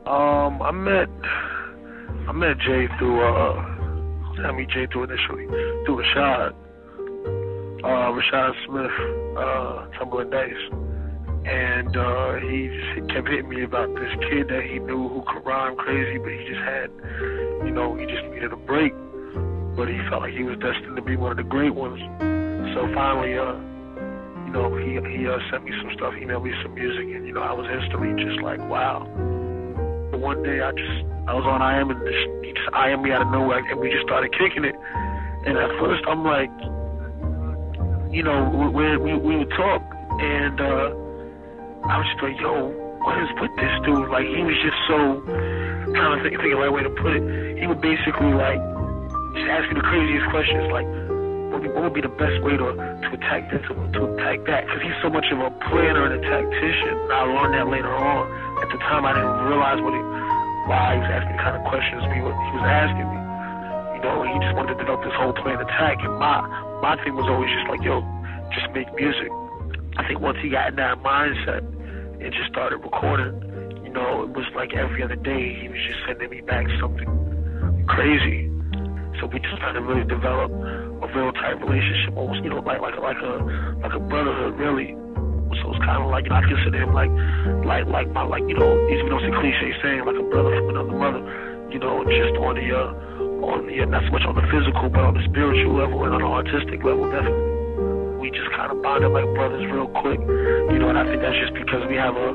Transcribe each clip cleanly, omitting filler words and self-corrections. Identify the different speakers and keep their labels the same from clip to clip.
Speaker 1: I met Jay through I meet Jay through initially through Rashad Smith, Tumbling Dice, and he just kept hitting me about this kid that he knew who could rhyme crazy, but he just had, he just needed a break, but he felt like he was destined to be one of the great ones. So finally, he sent me some stuff, emailed me some music, and I was instantly just like, wow. But one day I was on IM and he just IM'd me out of nowhere, and we just started kicking it. And at first I'm like, we would talk, and I was just like, yo, what is with this dude? Like, he was just so, trying to think of the right way to put it. He would basically like just ask me the craziest questions, like, what would be the best way to attack this, to attack that? Because he's so much of a planner and a tactician. I learned that later on. At the time, I didn't realize why he was asking the kind of questions he was asking me. He just wanted to develop this whole plan attack. And my thing was always just like, yo, just make music. I think once he got in that mindset and just started recording, it was like every other day he was just sending me back something crazy. So we just started to really develop a real tight relationship, almost, like a brotherhood, really. So it's kind of like, I consider him like my, even though it's a cliche saying, like a brother from another mother, just on the not so much on the physical, but on the spiritual level and on the artistic level, definitely. We just kind of bonded like brothers real quick, and I think that's just because we have a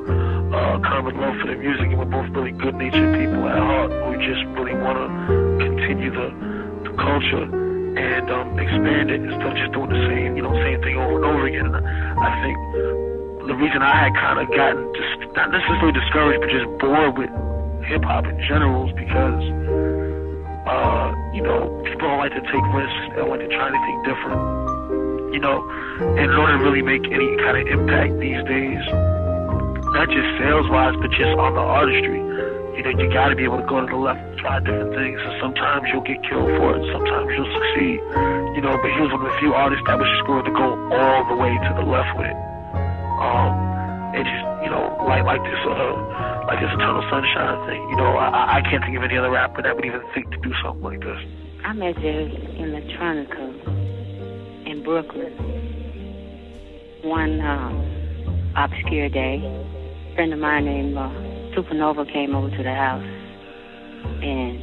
Speaker 1: common love for the music, and we're both really good-natured people at heart. We just really want to continue the culture and expand it instead of just doing the same thing over and over again. And I think the reason I had kind of gotten just not necessarily discouraged, but just bored with hip hop in general is because people don't like to take risks. They don't like to try anything different. And in order to really make any kind of impact these days, not just sales-wise, but just on the artistry, you got to be able to go to the left and try different things. And sometimes you'll get killed for it. Sometimes you'll succeed. But he was one of the few artists that was just willing to go all the way to the left with it. And just, like this Eternal Sunshine thing. I can't think of any other rapper that would even think to do something like this.
Speaker 2: I met Jay Electronica in Brooklyn one obscure day. A friend of mine named Supernova came over to the house and,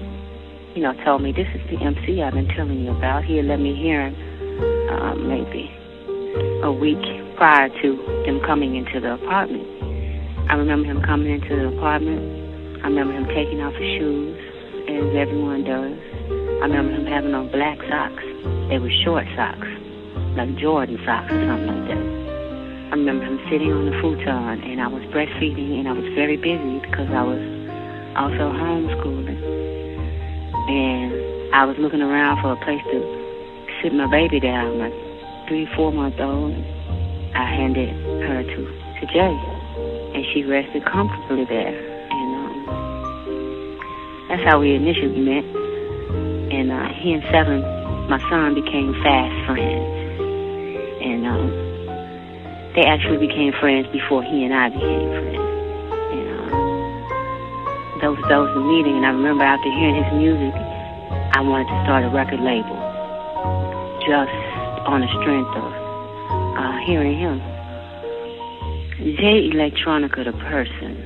Speaker 2: told me, this is the MC I've been telling you about. He had let me hear him maybe a week prior to them coming into the apartment. I remember him coming into the apartment. I remember him taking off his shoes, as everyone does. I remember him having on black socks. They were short socks, like Jordan socks or something like that. I remember him sitting on the futon, and I was breastfeeding, and I was very busy because I was also homeschooling. And I was looking around for a place to sit my baby down, my 3-4 month old. I handed her to Jay, and she rested comfortably there. And that's how we initially met. And he and Seven, my son, became fast friends. And they actually became friends before he and I became friends. And that was the meeting. And I remember after hearing his music, I wanted to start a record label just on the strength of hearing him. Jay Electronica, the person.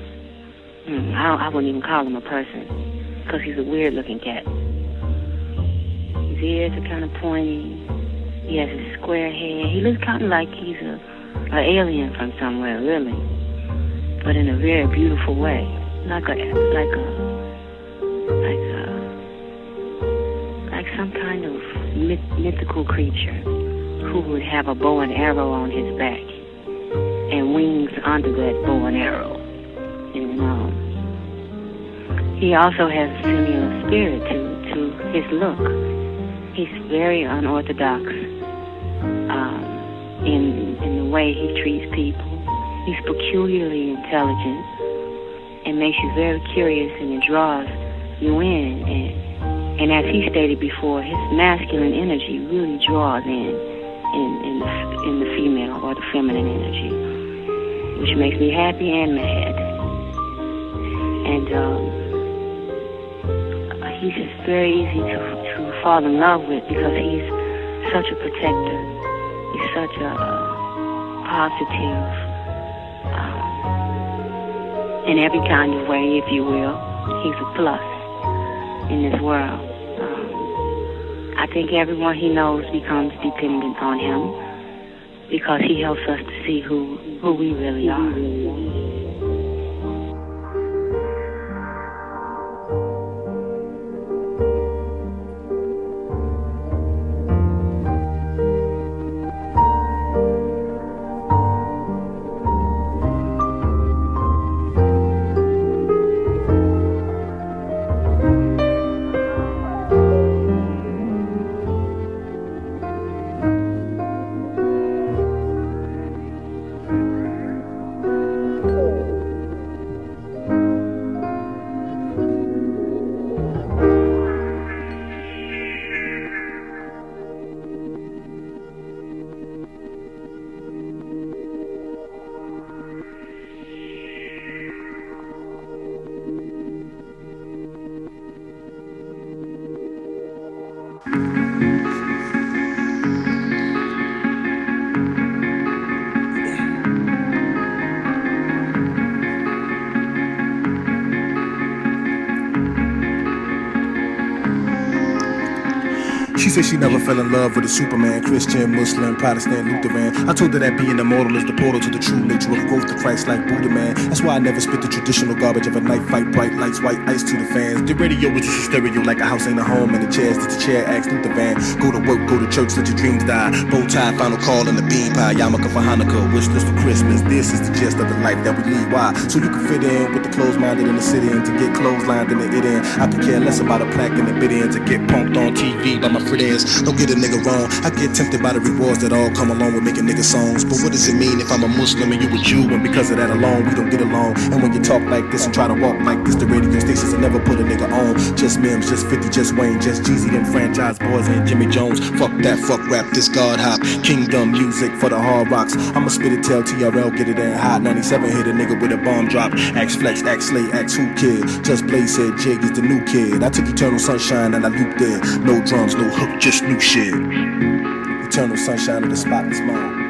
Speaker 2: I wouldn't even call him a person because he's a weird-looking cat. His ears are kind of pointy. He has a square head. He looks kind of like he's an alien from somewhere, really, but in a very beautiful way, like some kind of mythical creature who would have a bow and arrow on his back and wings under that bow and arrow. And he also has a similar spirit to his look. He's very unorthodox in the way he treats people. He's peculiarly intelligent and makes you very curious, and it draws you in. And as he stated before, his masculine energy really draws in the female or the feminine energy, which makes me happy and mad. And he's just very easy to fall in love with because he's such a protector. He's such a positive, in every kind of way, if you will. He's a plus in this world. I think everyone he knows becomes dependent on him because he helps us to see who we really are.
Speaker 3: She said she never fell in love with a Superman, Christian, Muslim, Protestant, Lutheran. I told her that being immortal is the portal to the true nature of growth to Christ like Voodoo Man. That's why I never spit the traditional garbage of a night fight, bright lights, white ice to the fans. The radio is just a stereo like a house ain't a home, and the chairs that the chair acts through the van. Go to work, go to church, let your dreams die. Bow tie, final call, and the bean pie. Yarmulke for Hanukkah, wish list for Christmas. This is the gist of the life that we lead. Why? So you can fit in with the closed-minded in the city and to get clotheslined in the it in. I could care less about a plaque in the bid in to get punked on TV by my friends. Don't get a nigga wrong, I get tempted by the rewards that all come along with making nigga songs. But what does it mean if I'm a Muslim and you a Jew, and because of that alone we don't get along? And when you talk like this and try to walk like this, the radio stations will never put a nigga on. Just Mims, just 50, just Wayne, just Jeezy, them franchise boys and Jimmy Jones. Fuck that, fuck rap, this God hop. Kingdom music for the hard rocks. I'ma spit it, tell TRL, get it in hot. 97 hit a nigga with a bomb drop. Axe Flex, Axe Slay, Axe Who Kid. Just Blaze said Jig is the new kid. I took Eternal Sunshine and I looped there. No drums, no hook, just new shit. Eternal sunshine of the spotless mind.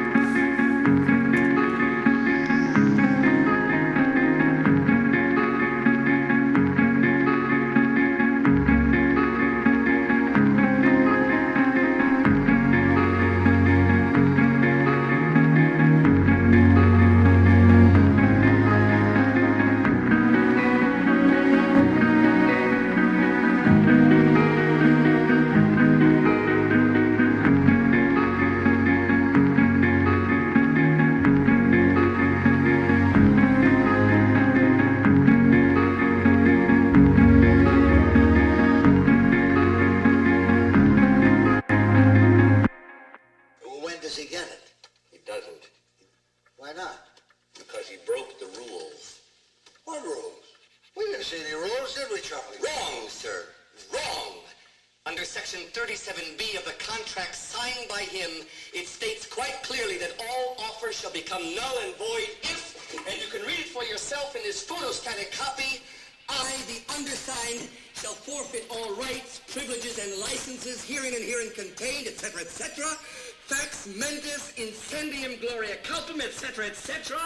Speaker 4: etc.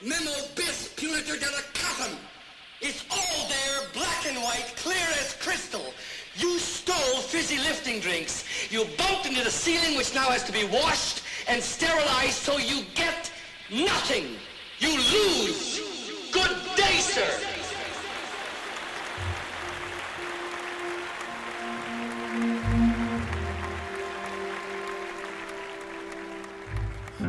Speaker 4: Memo bis punitor delicatum. It's all there, black and white, clear as crystal. You stole fizzy lifting drinks. You bumped into the ceiling, which now has to be washed and sterilized, so you get nothing. You lose. Good day, sir.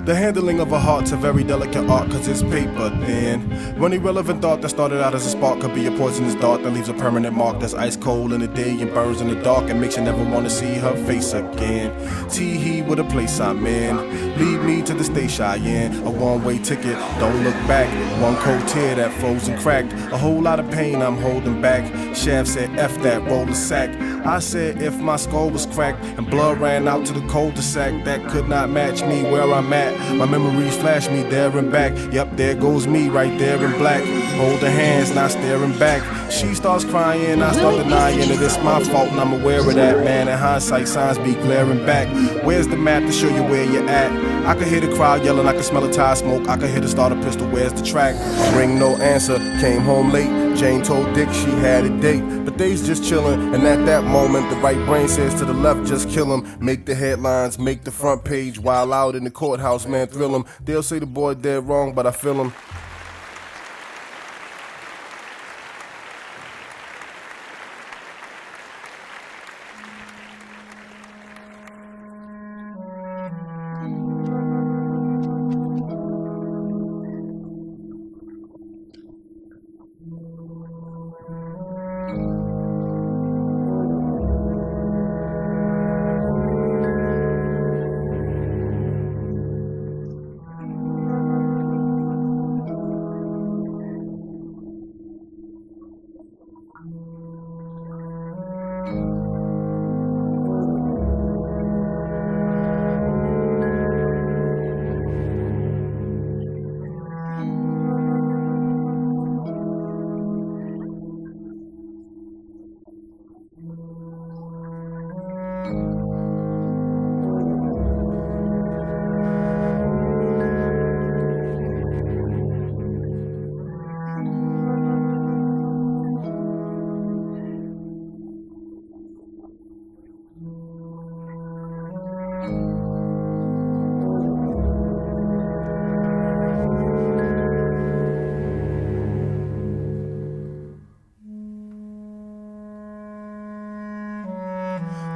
Speaker 3: The handling of a heart's a very delicate art, cause it's paper thin. One irrelevant thought that started out as a spark could be a poisonous dart that leaves a permanent mark that's ice cold in the day and burns in the dark and makes you never want to see her face again. Tee-hee with a place I'm in. Lead me to the station Cheyenne. A one-way ticket, don't look back. One cold tear that froze and cracked. A whole lot of pain I'm holding back. Shaft said F that, roll the sack. I said if my skull was cracked and blood ran out to the cul-de-sac, that could not match me where I'm at. My memories flash me there and back. Yep, there goes me right there in black. Holding hands, not staring back. She starts crying, I start denying that it's my fault, and I'm aware of that, man. In hindsight, signs be glaring back. Where's the map to show you where you're at? I can hear the crowd yelling, I can smell a tire smoke. I can hear the starter pistol, where's the track? Ring no answer, came home late. Jane told Dick she had a date, but they's just chillin'. And at that moment, the right brain says to the left, just kill him. Make the headlines, make the front page. While out in the courthouse, man, thrill him. They'll say the boy dead wrong, but I feel him.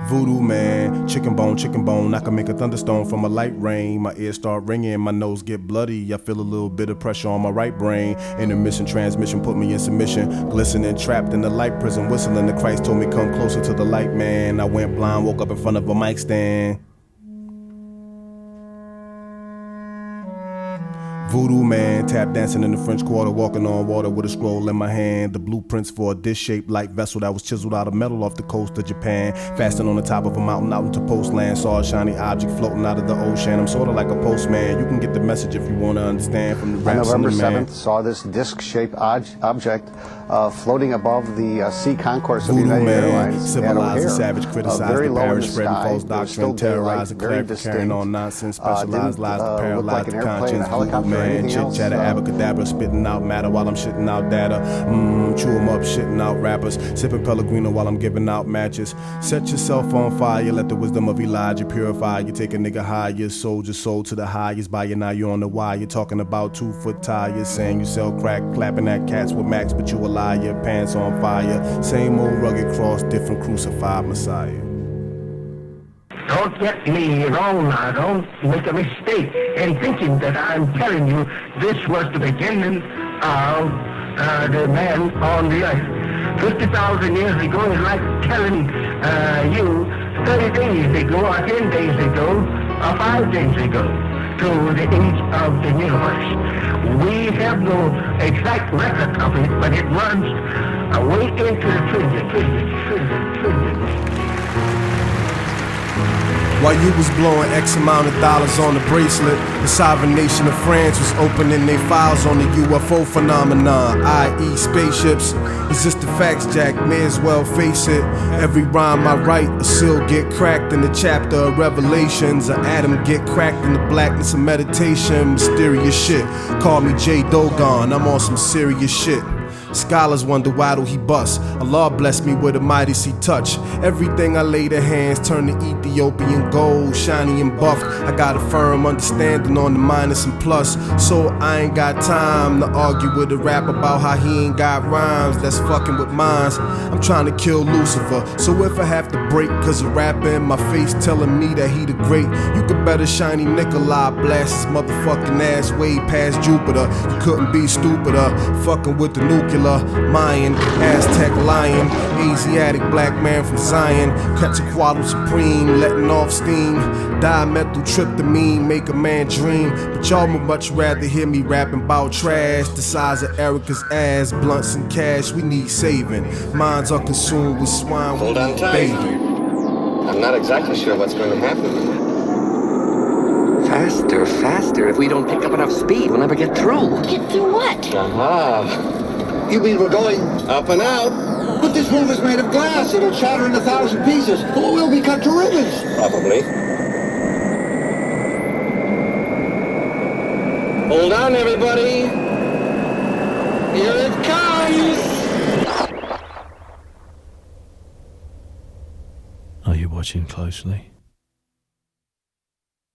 Speaker 3: Voodoo Man, chicken bone, I can make a thunderstorm from a light rain. My ears start ringing, my nose get bloody. I feel a little bit of pressure on my right brain. Intermission transmission put me in submission. Glistening, trapped in the light prison, whistling. The Christ told me come closer to the light, man. I went blind, woke up in front of a mic stand. Voodoo Man, tap dancing in the French Quarter, walking on water with a scroll in my hand. The blueprints for a dish-shaped light vessel that was chiseled out of metal off the coast of Japan. Fasting on the top of a mountain out into postland, saw a shiny object floating out of the ocean. I'm sorta like a postman. You can get the message if you want to understand from the raps
Speaker 5: on
Speaker 3: in the
Speaker 5: November
Speaker 3: man.
Speaker 5: 7th, saw this disc-shaped object floating above the sea concourse of
Speaker 3: Voodoo
Speaker 5: United
Speaker 3: Man,
Speaker 5: Airlines.
Speaker 3: civilized the savage, criticized the parish, spreading false doctrine, terrorizing, carrying on nonsense, specialized lies to paralyze the conscience. Voodoo Man, chit-chatter, Amerkykah, spitting out matter while I'm shitting out data. Chew 'em up, shitting out rappers, sipping Pellegrino while I'm giving out matches. Set yourself on fire, let the wisdom of Elijah purify you. Take a nigga higher, sold your soul to the highest buyer. Now you're on the wire, you're talking about 2-foot tires, saying you sell crack, clapping at cats with Max, but you a liar, pants on fire. Same old rugged cross, different crucified Messiah.
Speaker 6: Don't get me wrong now, don't make a mistake in thinking that I'm telling you this was the beginning of the man on the earth. 50,000 years ago is like telling you 30 days ago or 10 days ago or 5 days ago to the age of the universe. We have no exact record of it, but it runs way into the trillions.
Speaker 3: While you was blowing X amount of dollars on the bracelet, the sovereign nation of France was opening their files on the UFO phenomenon, i.e. spaceships. It's just the facts, Jack, may as well face it. Every rhyme I write, a seal get cracked in the chapter of Revelations. An atom get cracked in the blackness of meditation. Mysterious shit, call me J Dogon, I'm on some serious shit. Scholars wonder why do he bust. Allah bless me with a mighty see touch. Everything I lay the hands turn to Ethiopian gold, shiny and buffed. I got a firm understanding on the minus and plus, so I ain't got time to argue with a rap about how he ain't got rhymes. That's fucking with minds. I'm trying to kill Lucifer, so if I have to break cause a rapper in my face telling me that he the great, you could better shiny Nikolai blast his motherfucking ass way past Jupiter. You couldn't be stupider, fucking with the nuclear Mayan, Aztec lion, Asiatic black man from Zion, Quetzalcoatl supreme, letting off steam, dimethyltryptamine, make a man dream. But y'all would much rather hear me rapping about trash, the size of Erykah's ass, blunts and cash. We need saving. Minds are consumed with swine.
Speaker 7: Hold on tight. I'm not exactly sure what's going to happen. Faster, faster. If we don't pick up enough speed, we'll never get through.
Speaker 8: Get through what?
Speaker 9: You mean we're going up and out? But this roof is made of glass. It'll shatter in 1,000 pieces. Or we'll be cut to ribbons.
Speaker 7: Probably. Hold on, everybody. Here it comes.
Speaker 10: Are you watching closely?